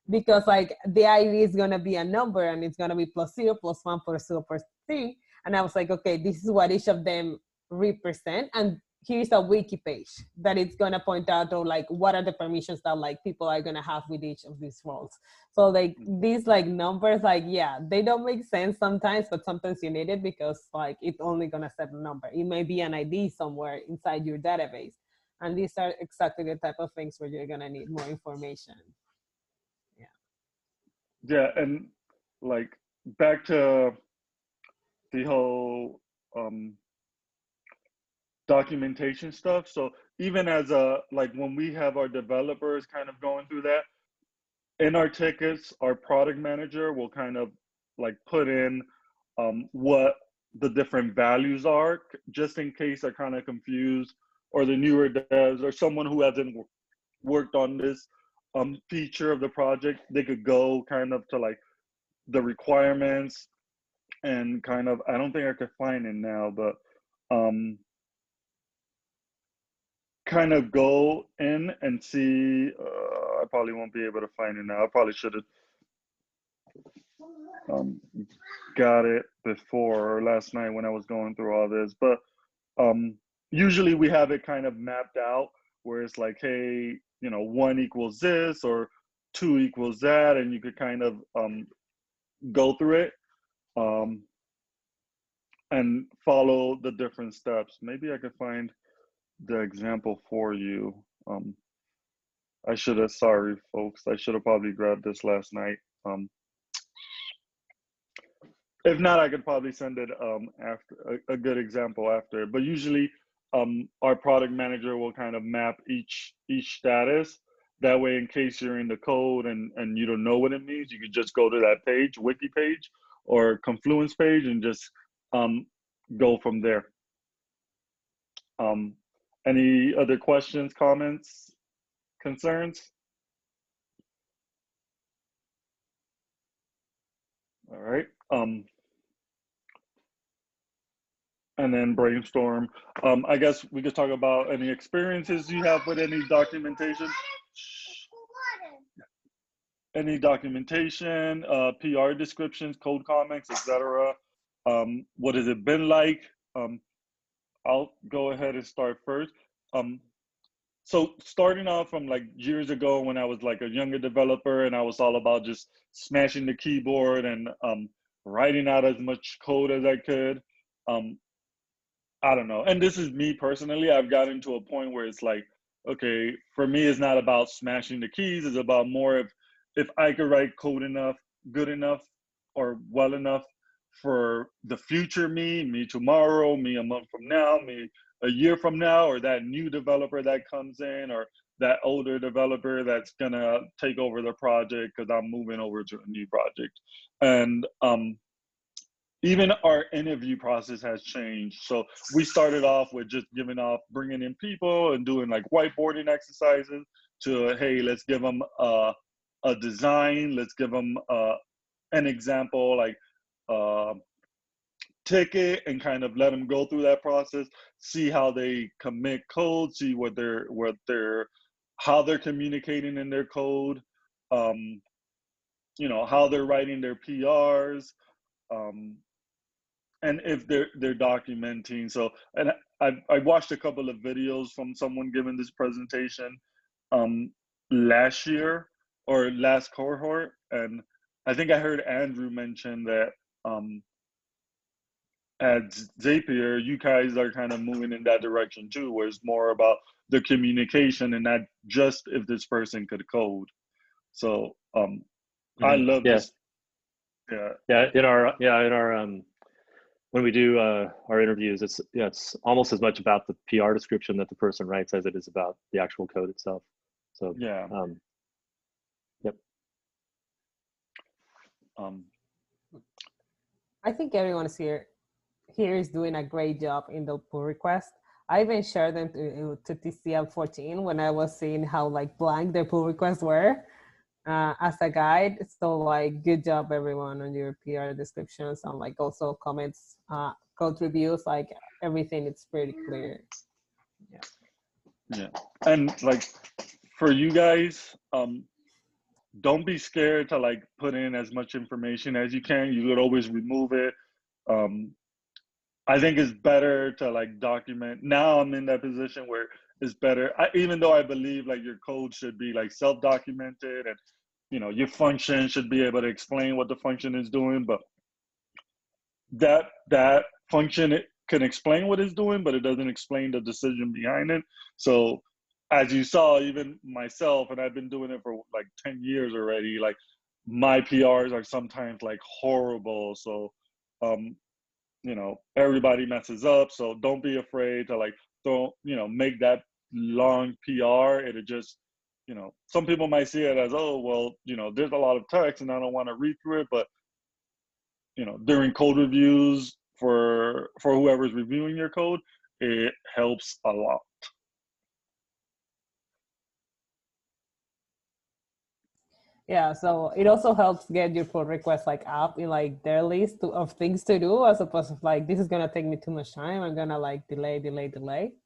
because like the ID is going to be a number and it's going to be +0, +1, +2, +3. And I was like, okay, this is what each of them represent. And here's a wiki page that it's going to point out or like what are the permissions that like people are going to have with each of these roles. So like these like numbers, like, yeah, they don't make sense sometimes, but sometimes you need it because like it's only going to set a number. It may be an ID somewhere inside your database. And these are exactly the type of things where you're going to need more information. Yeah, and like back to the whole documentation stuff. So even as like when we have our developers kind of going through that, in our tickets, our product manager will kind of like put in what the different values are, just in case they're kind of confused, or the newer devs or someone who hasn't worked on this feature of the project, they could go kind of to like the requirements and kind of, I don't think I could find it now, but kind of go in and see. I probably won't be able to find it now. I probably should have got it before last night when I was going through all this. But usually we have it kind of mapped out where it's like, hey, you know, 1 equals this or 2 equals that, and you could kind of go through it and follow the different steps. Maybe I could find the example for you. I should have, sorry folks, I should have probably grabbed this last night. If not, I could probably send it after a good example after. But usually, our product manager will kind of map each status. That way, in case you're in the code and you don't know what it means, you could just go to that page, wiki page, or Confluence page, and just go from there. Any other questions, comments, concerns? All right. And then brainstorm. I guess we could talk about any experiences you have with any documentation. Any documentation, PR descriptions, code comments, etc. What has it been like? I'll go ahead and start first. So starting off from like years ago when I was like a younger developer and I was all about just smashing the keyboard and writing out as much code as I could. I don't know. And this is me personally. I've gotten to a point where it's like, okay, for me, it's not about smashing the keys. It's about more if I could write code enough, good enough, or well enough for the future me tomorrow, me a month from now, me a year from now, or that new developer that comes in, or that older developer that's gonna take over the project because I'm moving over to a new project. And even our interview process has changed. So we started off with just bringing in people and doing like whiteboarding exercises to, hey, let's give them a design. Let's give them an example, like ticket, and kind of let them go through that process, see how they commit code, see how they're communicating in their code, how they're writing their PRs, and if they're documenting. So, and I watched a couple of videos from someone giving this presentation last year or last cohort, and I think I heard Andrew mention that at Zapier, you guys are kind of moving in that direction too, where it's more about the communication and not just if this person could code. So I love this. Yeah. In our when we do our interviews, it's almost as much about the PR description that the person writes as it is about the actual code itself. So yeah. Yep. I think everyone here is doing a great job in the pull request. I even shared them to TCL-13 when I was seeing how like blank their pull requests were as a guide. So like, good job everyone on your PR descriptions, and like also comments, code reviews, like everything, it's pretty clear. Yeah. And like for you guys, don't be scared to like put in as much information as you can. You could always remove it. I think it's better to like document. Now I'm in that position where it's better, even though I believe like your code should be like self-documented, and your function should be able to explain what the function is doing, but that function can explain what it's doing, but it doesn't explain the decision behind it. So as you saw, even myself, and I've been doing it for like 10 years already, like my PRs are sometimes like horrible. So everybody messes up. So don't be afraid to like make that long PR. It'll just, some people might see it as, oh, well, there's a lot of text and I don't want to read through it. But, during code reviews for whoever's reviewing your code, it helps a lot. Yeah, so it also helps get your pull request like up in like their list of things to do, as opposed to like, this is gonna take me too much time, I'm gonna like delay.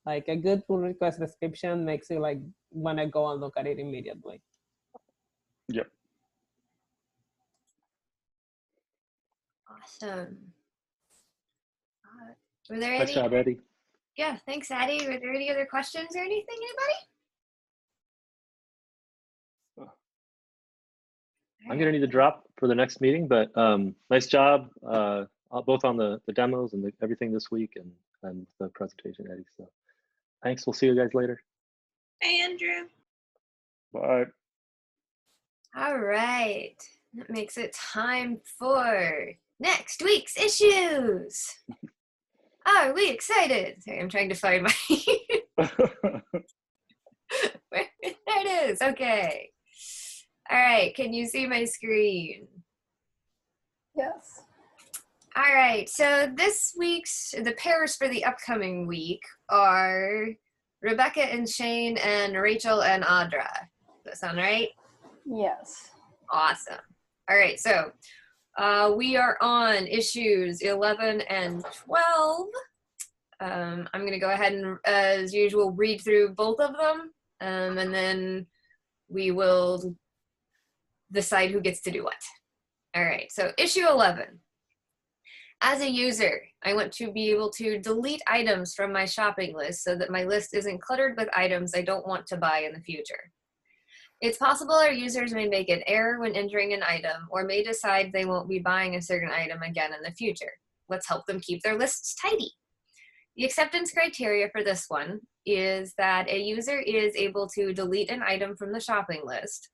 Like a good pull request description makes you like wanna go and look at it immediately. Yep. Awesome. Were there Nice job, Eddie. Yeah, thanks, Addie. Were there any other questions or anything, anybody? I'm gonna need to drop for the next meeting, but nice job both on the demos and everything this week, and the presentation, Eddie. So thanks. We'll see you guys later. Hey, Andrew. Bye. All right. That makes it time for Next week's issues. Are we excited? Sorry, I'm trying to find my. There it is. Okay. All right. Can you see my screen? Yes. All right. So the pairs for the upcoming week are Rebecca and Shane and Rachel and Audra. Does that sound right? Yes. Awesome. All right. So we are on issues 11 and 12. I'm going to go ahead and, as usual, read through both of them, and then we will decide who gets to do what. All right, so issue 11. As a user, I want to be able to delete items from my shopping list so that my list isn't cluttered with items I don't want to buy in the future. It's possible our users may make an error when entering an item or may decide they won't be buying a certain item again in the future. Let's help them keep their lists tidy. The acceptance criteria for this one is that a user is able to delete an item from the shopping list.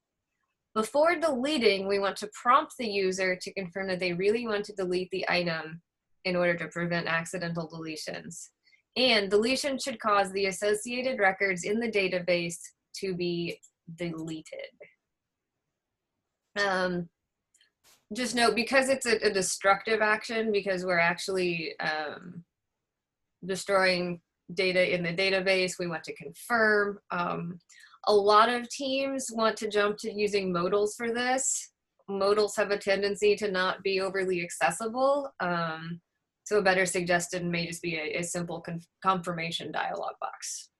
Before deleting, we want to prompt the user to confirm that they really want to delete the item in order to prevent accidental deletions. And deletion should cause the associated records in the database to be deleted. Just note, because it's a destructive action, because we're actually destroying data in the database, we want to confirm. A lot of teams want to jump to using modals for this. Modals have a tendency to not be overly accessible. So a better suggestion may just be a simple confirmation dialog box.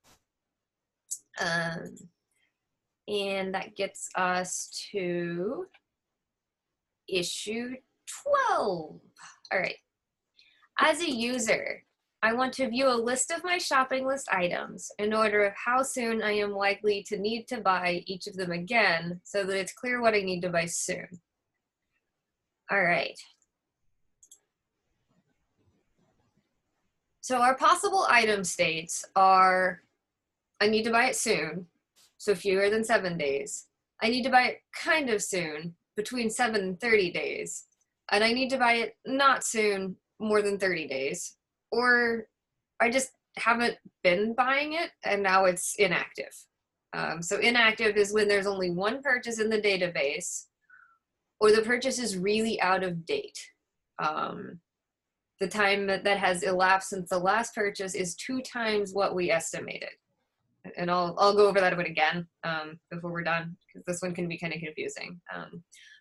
And that gets us to issue 12. All right. As a user, I want to view a list of my shopping list items in order of how soon I am likely to need to buy each of them again so that it's clear what I need to buy soon. All right. So our possible item states are, I need to buy it soon, so fewer than 7 days. I need to buy it kind of soon, between 7 and 30 days. And I need to buy it not soon, more than 30 days. Or I just haven't been buying it and now it's inactive. So inactive is when there's only one purchase in the database or the purchase is really out of date. The time that has elapsed since the last purchase is 2 times what we estimated. And I'll go over that one again before we're done, because this one can be kind of confusing.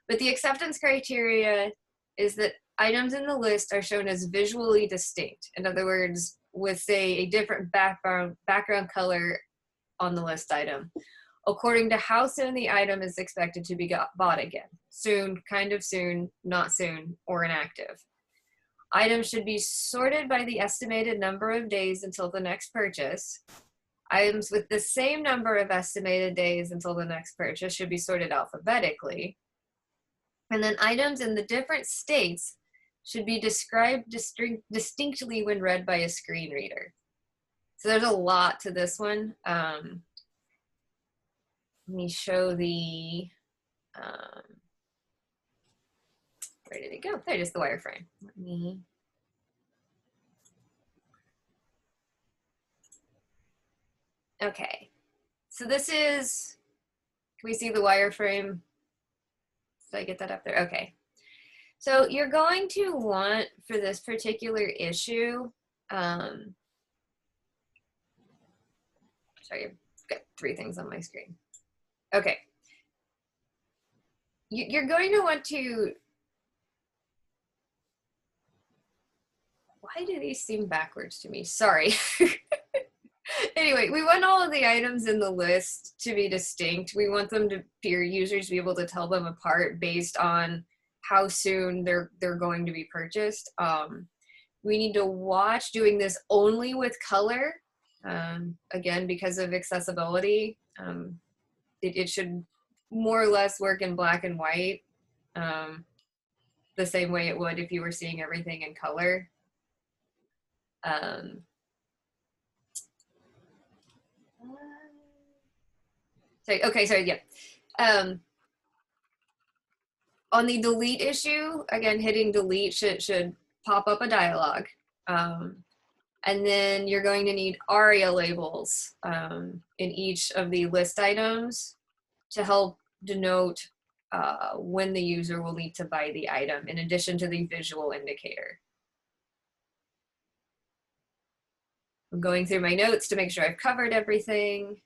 But the acceptance criteria is that items in the list are shown as visually distinct. In other words, with, say, a different background color on the list item, according to how soon the item is expected to be bought again. Soon, kind of soon, not soon, or inactive. Items should be sorted by the estimated number of days until the next purchase. Items with the same number of estimated days until the next purchase should be sorted alphabetically. And then items in the different states should be described distinctly when read by a screen reader. So there's a lot to this one. Let me show the, where did it go? There it is, the wireframe. Let me, okay. So this is, can we see the wireframe? Did I get that up there? Okay. So you're going to want, for this particular issue, sorry, I've got 3 things on my screen. Okay. You're going to want to, why do these seem backwards to me? Sorry. Anyway, we want all of the items in the list to be distinct. We want them to, your users, to be able to tell them apart based on how soon they're going to be purchased. We need to watch doing this only with color. Again, because of accessibility, it should more or less work in black and white, the same way it would if you were seeing everything in color. Sorry, okay, sorry, yeah. On the delete issue, again, hitting delete should pop up a dialog. And then you're going to need ARIA labels in each of the list items to help denote when the user will need to buy the item, in addition to the visual indicator. I'm going through my notes to make sure I've covered everything.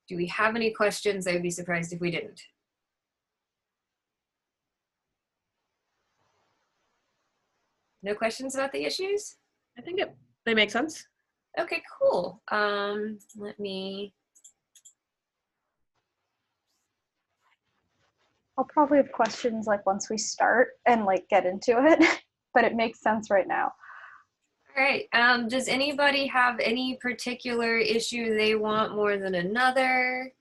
Do we have any questions? I would be surprised if we didn't. No questions about the issues? I think they make sense. Okay, cool. Let me. I'll probably have questions like once we start and like get into it, but it makes sense right now. All right. Does anybody have any particular issue they want more than another?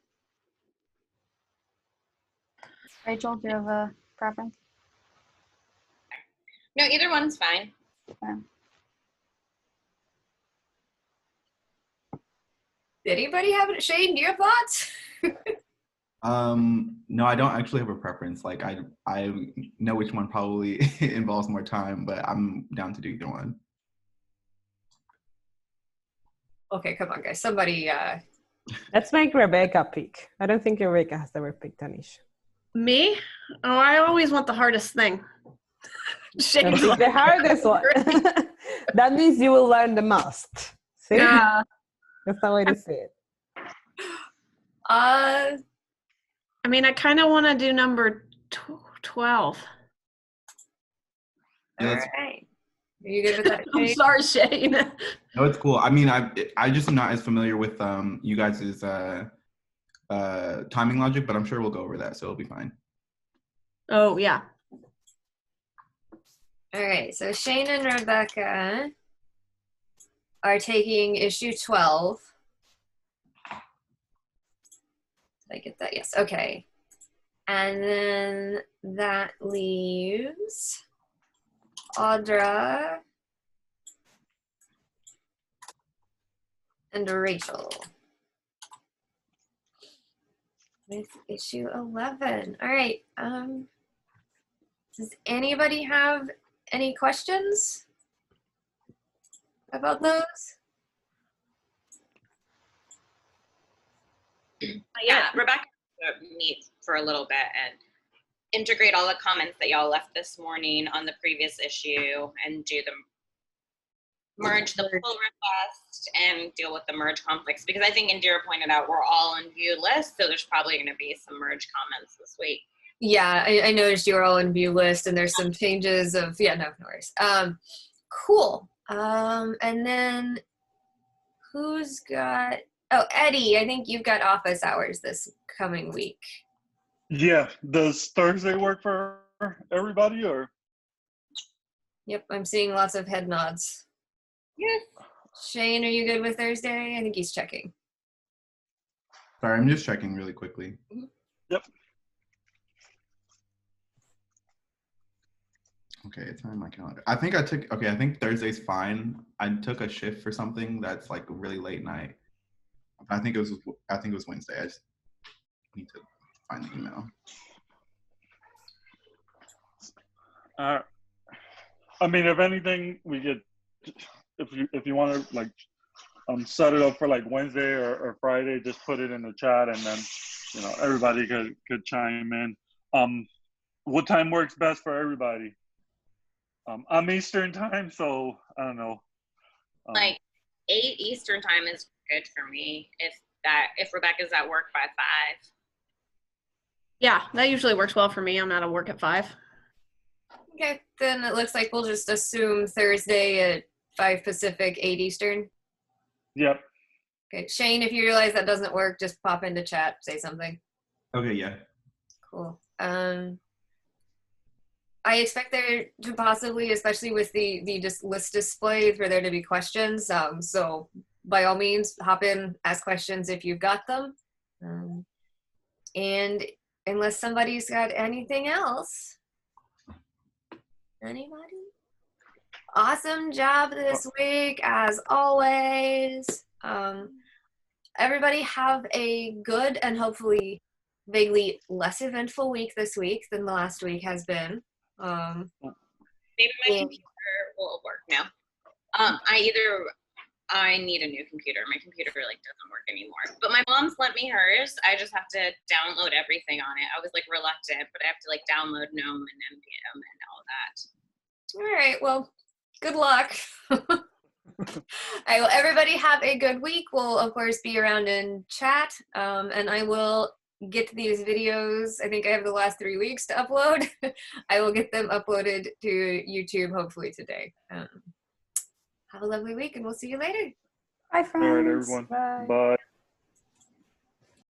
Rachel, do you have a preference? No, either one's fine. Okay. Anybody have it? Shane, do you have thoughts? No, I don't actually have a preference. Like I know which one probably involves more time, but I'm down to do either one. Okay, come on, guys. Somebody. Let's make Rebecca pick. I don't think Rebecca has ever picked an issue. Me? Oh, I always want the hardest thing. Shane's The hardest one. That means you will learn the most. See? Yeah. That's the way to say it. I mean, I kind of want to do number 12. Yeah, All that's- right. Are you good with that? I'm Shane? sorry, Shane. No, it's cool. I mean, I just am not as familiar with you guys' timing logic, but I'm sure we'll go over that, so it'll be fine. Oh, yeah. All right. So Shane and Rebecca are taking issue 12. Did I get that? Yes. Okay. And then that leaves Audra and Rachel with issue 11. All right. Does anybody have any questions about those? Yeah, Rebecca meet for a little bit and integrate all the comments that y'all left this morning on the previous issue and do the merge the pull request and deal with the merge conflicts, because I think Indira pointed out we're all on view list, so there's probably going to be some merge comments this week. Yeah, I noticed you were all in view list and there's some changes of, yeah, no worries. Cool. And then who's got, oh, Eddie, I think you've got office hours this coming week. Yeah. Does Thursday work for everybody or? Yep, I'm seeing lots of head nods. Yes. Shane, are you good with Thursday? I think he's checking. Sorry, I'm just checking really quickly. Yep. Okay, it's on my calendar. I think Thursday's fine. I took a shift for something that's like a really late night. I think it was Wednesday. I just need to find the email. I mean, if anything, we could, if you want to like set it up for like Wednesday or Friday, just put it in the chat and then everybody could chime in. What time works best for everybody? I'm Eastern time, so I don't know. Like 8 Eastern time is good for me if Rebecca's at work by 5. Yeah, that usually works well for me. I'm out of work at 5. Okay, then it looks like we'll just assume Thursday at 5 Pacific, 8 Eastern. Yep. Okay, Shane, if you realize that doesn't work, just pop into chat, say something. Okay, yeah. Cool. I expect there to possibly, especially with the list display, for there to be questions. So by all means, hop in, ask questions if you've got them. And unless somebody's got anything else, anybody? Awesome job this week, as always. Everybody have a good and hopefully vaguely less eventful week this week than the last week has been. Maybe my computer will work now. I need a new computer. My computer like doesn't work anymore. But my mom's lent me hers. I just have to download everything on it. I was like reluctant, but I have to like download GNOME and NPM and all that. All right, well, good luck. All right, well, everybody have a good week. We'll, of course, be around in chat, and I will get these videos. I think I have the last 3 weeks to upload. I will get them uploaded to YouTube hopefully today. Have a lovely week, and we'll see you later. Bye, friends. All right, everyone. Bye. Bye.